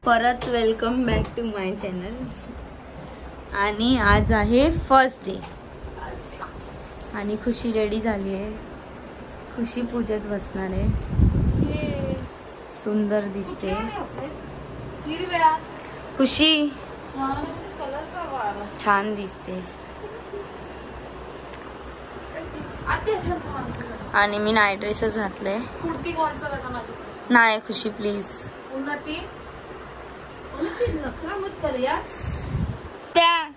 परत welcome back to my channel. आणि आज आहे फर्स्ट डे आणि खुशी रेडी झाली आहे. खुशी पूजेत बसणार आहे. सुंदर दिसते खुशी, छान दिसते. आणि मी नाईट ड्रेसच घातले. नाही खुशी प्लीज. त्या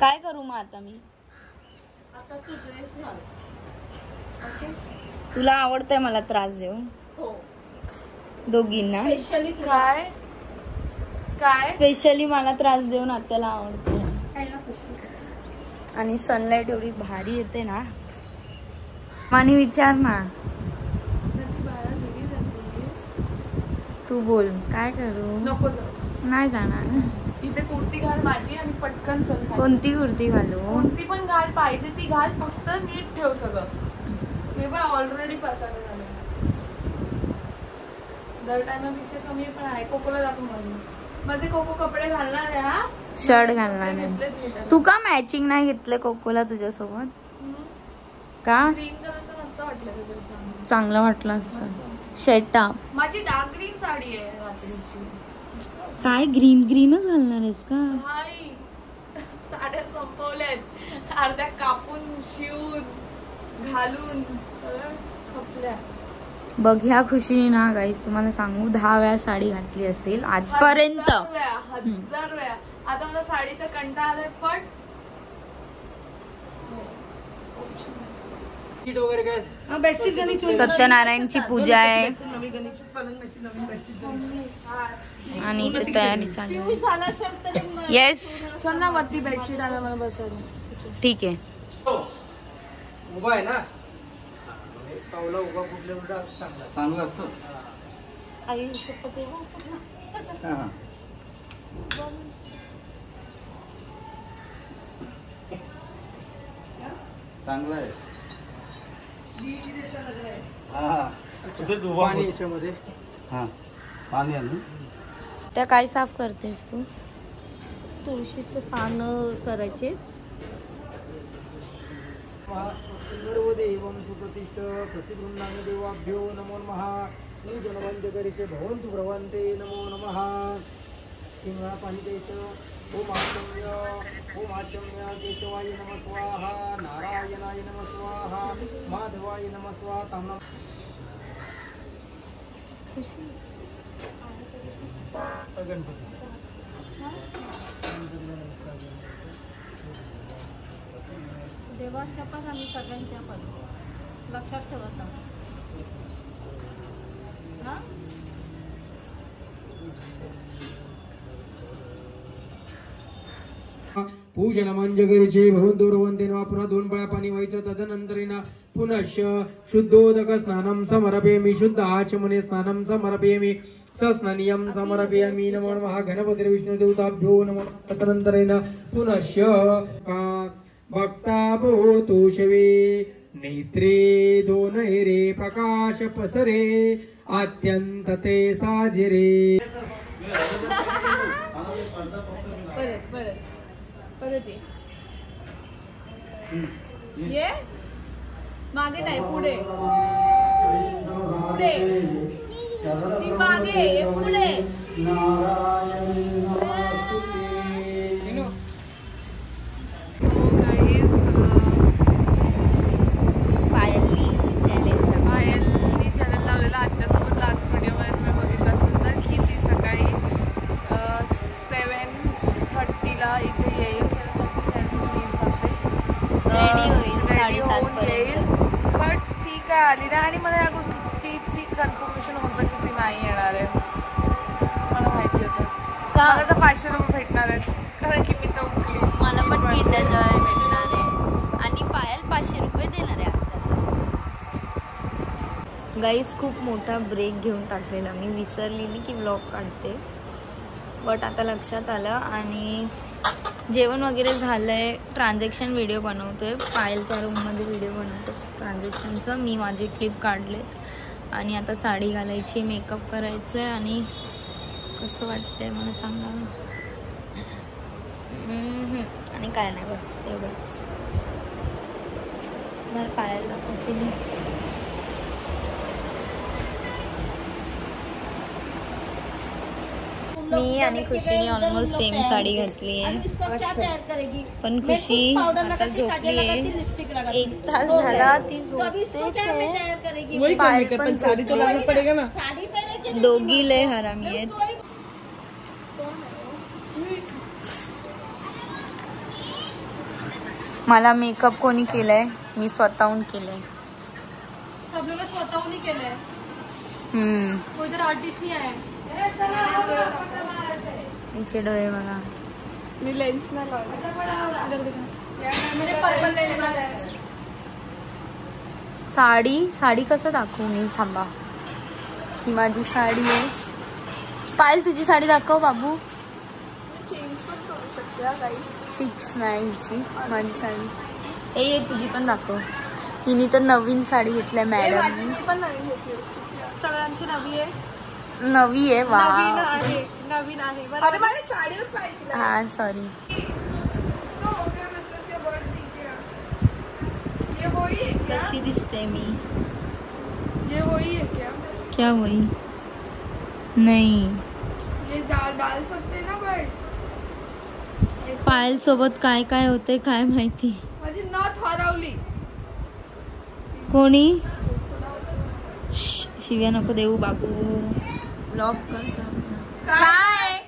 काय करू मग आता मी. तुला आवडतंय मला त्रास देऊ दोघींना. काय काय स्पेशली मला त्रास देऊन आत्याला आवडते. आणि सनलाइट एवढी भारी येते ना. मानी विचार ना, तू बोल काय करू. नको नाही जाणार. इथे कुर्ती घाल माझी आणि पटकन चल. कोणती कुर्ती घालू. कोणती पण घाल, पाहिजे ती घाल, फक्त नीट ठेव सगळं. ते बघ ऑलरेडी पसायला झालं. दर टायमापेक्षा कमी पण आहे. कोकोला दाखव माझे कोको कपडे घालणार आहे. हा शर्ट घालणार आहे. तू का मॅचिंग नाही घेतलं कोकोला तुझ्यासोबत का. ग्रीन कलरचं मस्त वाटलं तुझ्या. चांगलं वाटलं असतं. शर्ट माझी डार्क ग्रीन साडी आहे रात्रीची. काय ग्रीन ग्रीनच घालणार आहेस का. हाय साड्या संपवल्यात. अर्ध्या कापून शिवून घालून सगळं खपल्या. बघ ह्या खुशीने ना गाईस तुम्हाला सांगू 10 वेळा साडी घातली असेल आजपर्यंत. 1000 वेळा. आता मला साडीचा कंटाळा आलाय. पण सत्यनारायणची पूजा आहे आणि इथे तयारी चालू आहे. येस चल ना वरती बेडशीट आला मला बसायला. ठीक आहे. उभा आहे ना पावला उभा कुठल्या उलटा चांगला असतं. चांगला आहे. पाणी याच्यामध्ये. हा पाणी आहे. त्या काय साफ करतेस तू. तुळशीचं पानं करायचे. देवं सुप्रतिष्ठ प्रतिगृह्णामि देवाभ्यो नमो नमः. पूजनवंजकरिचे भवन्तु भ्रवन्ते नमो नमः. किंवा पाणी द्यायचं. ओम आचम्य केशवाय नमः स्वाहा. नारायणाय नमः स्वाहा. माधवाय नमः स्वाहा. तांबा गणपती देवाच्या पण आणि सगळ्यांच्या पण लक्षात ठेवत आहोत. पूजन मंजगरीचे भवन्तुर्वन्तेन. पुन्हा 2 पळ्या पाणी व्हायचं. तदनंतरेन पुनश्च शुद्धोदक स्नानं समर्पयामि. शुद्ध आचमने स्नानं समर्पयामि. सस्नानियं समर्पयामि. नमो नमः गणपति विष्णुदेवताभ्यो नमः. तदनंतरेन पुनश्च भक्ता भूतो शवे. नेत्रे दोनैरे प्रकाश पसरे. अत्यंत ते साजिरे. परत ये मागे नाही पुढे पुढे ती मागे ये पुढे. पायलनी चॅलेंज लावलेला आत्यासोबत लास्ट व्हिडिओमध्ये तुम्ही बघितलं असेल तर की ती सकाळी 7:30ला इथे येईल. 7:30 रेडी होऊन येईल. बट ती काय आली नाही आणि मला या गोष्टीची कन्फर्मेशन होतं की ती नाही येणार आहे. मला माहिती होतं. मला तर 500 रुपये भेटणार आहेत कारण की मी तर उठली. मला पण किंडर जॉय भेटणार आहे आणि पायल 500 रुपये देणार आहे. गाईस खूप मोठा ब्रेक घेऊन टाकलेला मी. विसरलेली की व्लॉग काढते बट आता लक्षात आलं. आणि जेवण वगैरे झालंय. ट्रान्झॅक्शन व्हिडिओ बनवतोय. पायलच्या रूममध्ये व्हिडिओ बनवतो ट्रान्झॅक्शनचं. मी माझे क्लिप काढलेत आणि आता साडी घालायची, मेकअप करायचं आणि कसं वाटतंय मला सांगा. आणि काय नाही, बस एवढंच. मला पायाला दाखवते मी. मी आणि खुशीने ऑलमोस्ट सेम साडी घातली आहे, पण खुशी आता झोपली आहे. 1 तास झाला ती झोपतेच आहे. पायल पण झोपली. दोघी लय हरामी आहेत. मला मेकअप कोणी केलाय? मी स्वतःहून केलंय. स्वतःहून केलंय. कोई तर आर्टिस्ट नाही आहे. तिचे डोळे बघा. मी लेन्स नाही लावला. साडी कसं दाखवू मी? थांबा, ही माझी साडी आहे. पायल तुझी साडी दाखव बाबू. चेंज पण करू शकते. फिक्स नाही हिची. माझी साडी ए तुझी पण दाखव. हिने तर नवीन साडी घेतली मॅडम. मी पण नवीन घेतली. सगळ्यांची नवी आहे. नवी आहे. वा नवीन आहे. अरे मला साडीवर पाहिजे. हा सॉरी. कशी दिसते मी? ये वही है क्या? क्या वही? नहीं, ये डाल सकते ना. बट पायल सोबत काय काय होते काय माहिती. माझी नथ हरवली. कोणी? शिव्या नको देऊ बाबू. ब्लॉक करता काय?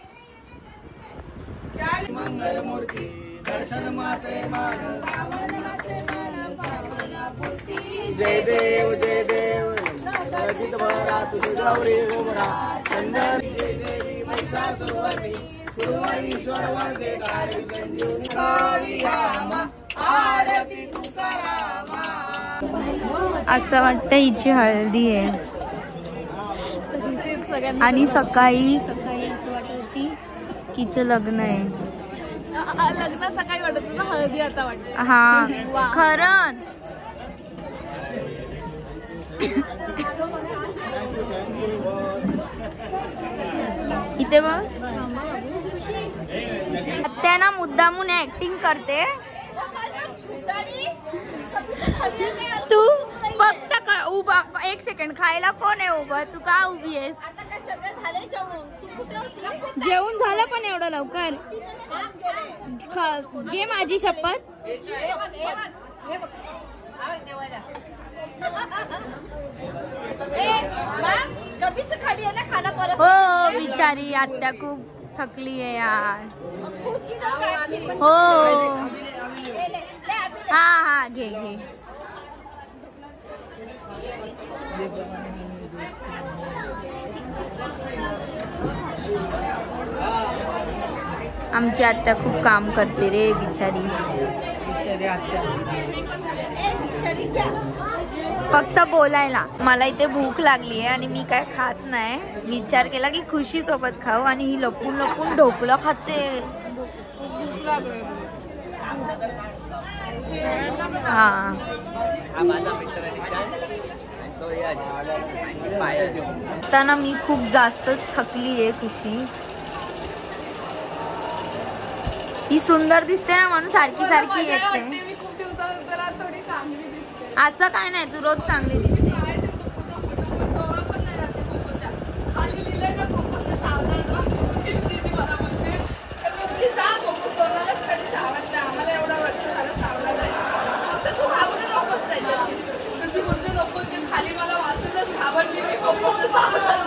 मंगल मूर्ती दर्शन माते जय देव जय देव अजित भरा तुझे गौरी उमरा चंदन जय देवी महिषासुरमर्दिनी सुरवणीश्वर वरदे काली संजीवनी हरियामा आरती तुकारामा. असं वाटतं हिची हळदी आहे. आणि सकाळी असं वाटत होती हिचं लग्न आहे. लग्न सकाळी वाटत होतं, हळदी आता वाटत. हा खरंच. इथे बघ आत्या ना मुद्दामून ऍक्टिंग करते. तू फक्त उभा 1 सेकंड. खायला कोण आहे उभं? तू का उभी आहेस? जेवण झालं पण एवढं लवकर? घे माझी शपथ. हो बिचारी आत्या खूप थकली आहे यार. हो हा घे घे. आमची आत्या खूप काम करते रे बिचारी. फक्त बोलायला. मला इथे भूक लागली आहे आणि मी काय खात नाही. विचार केला की खुशी सोबत खाऊ आणि ही लपून लपून ढोकळा खाते. हा आता ना मी खूप जास्तच थकली आहे. खुशी ही सुंदर दिसते ना म्हणून सारखी सारखी येते. असं काय नाही, तू रोज चांगली दिसते.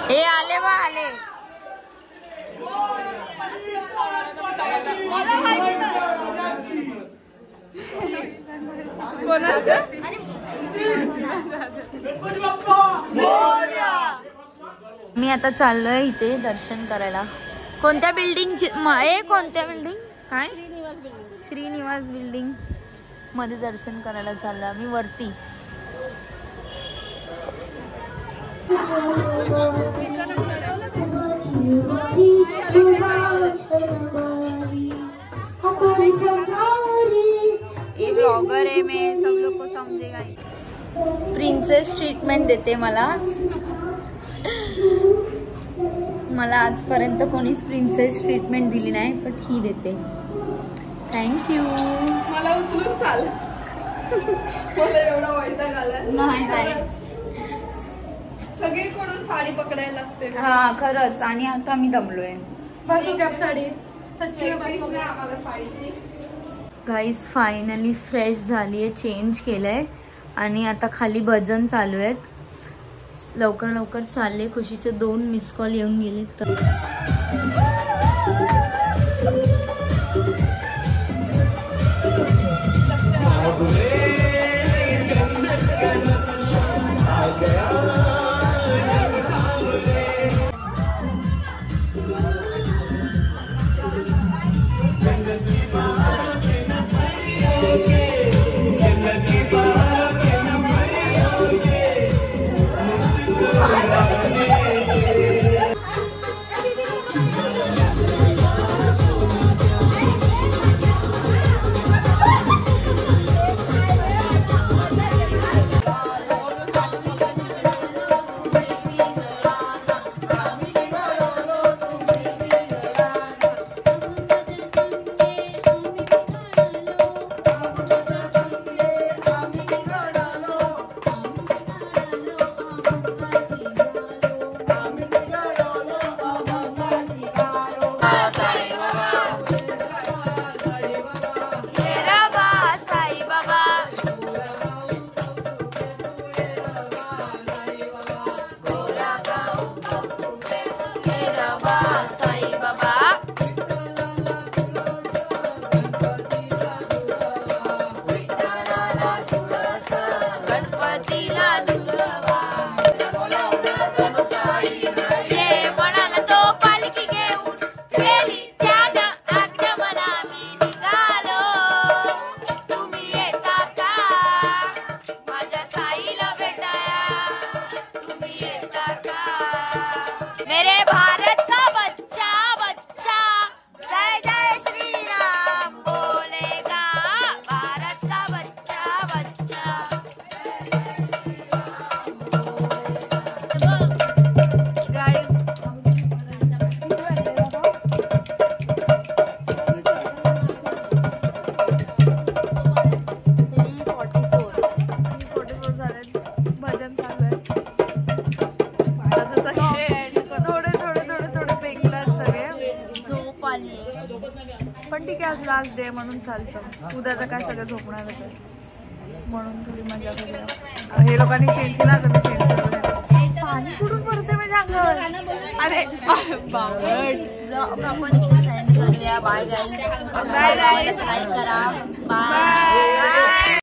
हे आले बा आले. मी आता चाललोय इथे दर्शन करायला. कोणत्या बिल्डिंग? कोणत्या बिल्डिंग? काय? श्रीनिवास बिल्डिंग मध्ये दर्शन करायला चाललोय आम्ही वरती. ये ब्लॉगर है, मैं सब लोग को समझेगा. प्रिंसेस ट्रीटमेंट देते मला. मला आजपर्यंत कोणीच प्रिन्सेस ट्रीटमेंट दिली नाही, बट ही देते. थँक्यू. मला उचलून चाल. मला एवढा वैताग आला. नाही सगळीकडून साडी पकडायला लागते. हा खरंच. आणि आता मी दमलोय. बसू कॅप साडी सच्ची आम्हाला साडीची. गाईज फायनली फ्रेश झाली आहे, चेंज केलंय आणि आता खाली भजन चालू आहेत. लवकर लवकर चालले. खुशीचे 2 मिस कॉल येऊन गेले. तर पण ठीक आहे, आज लास्ट डे म्हणून चालतं. उद्याचं काय सगळं झोपणारच आहे म्हणून थोडी मजा करूया. हे लोकांनी चेंज केला तर मी चेंज करतो. पाणी कुठून पडते माझ्या अंगावर. अरे आपण इथे एंड करूया. Bye guys. Bye guys. Like करा. बाय.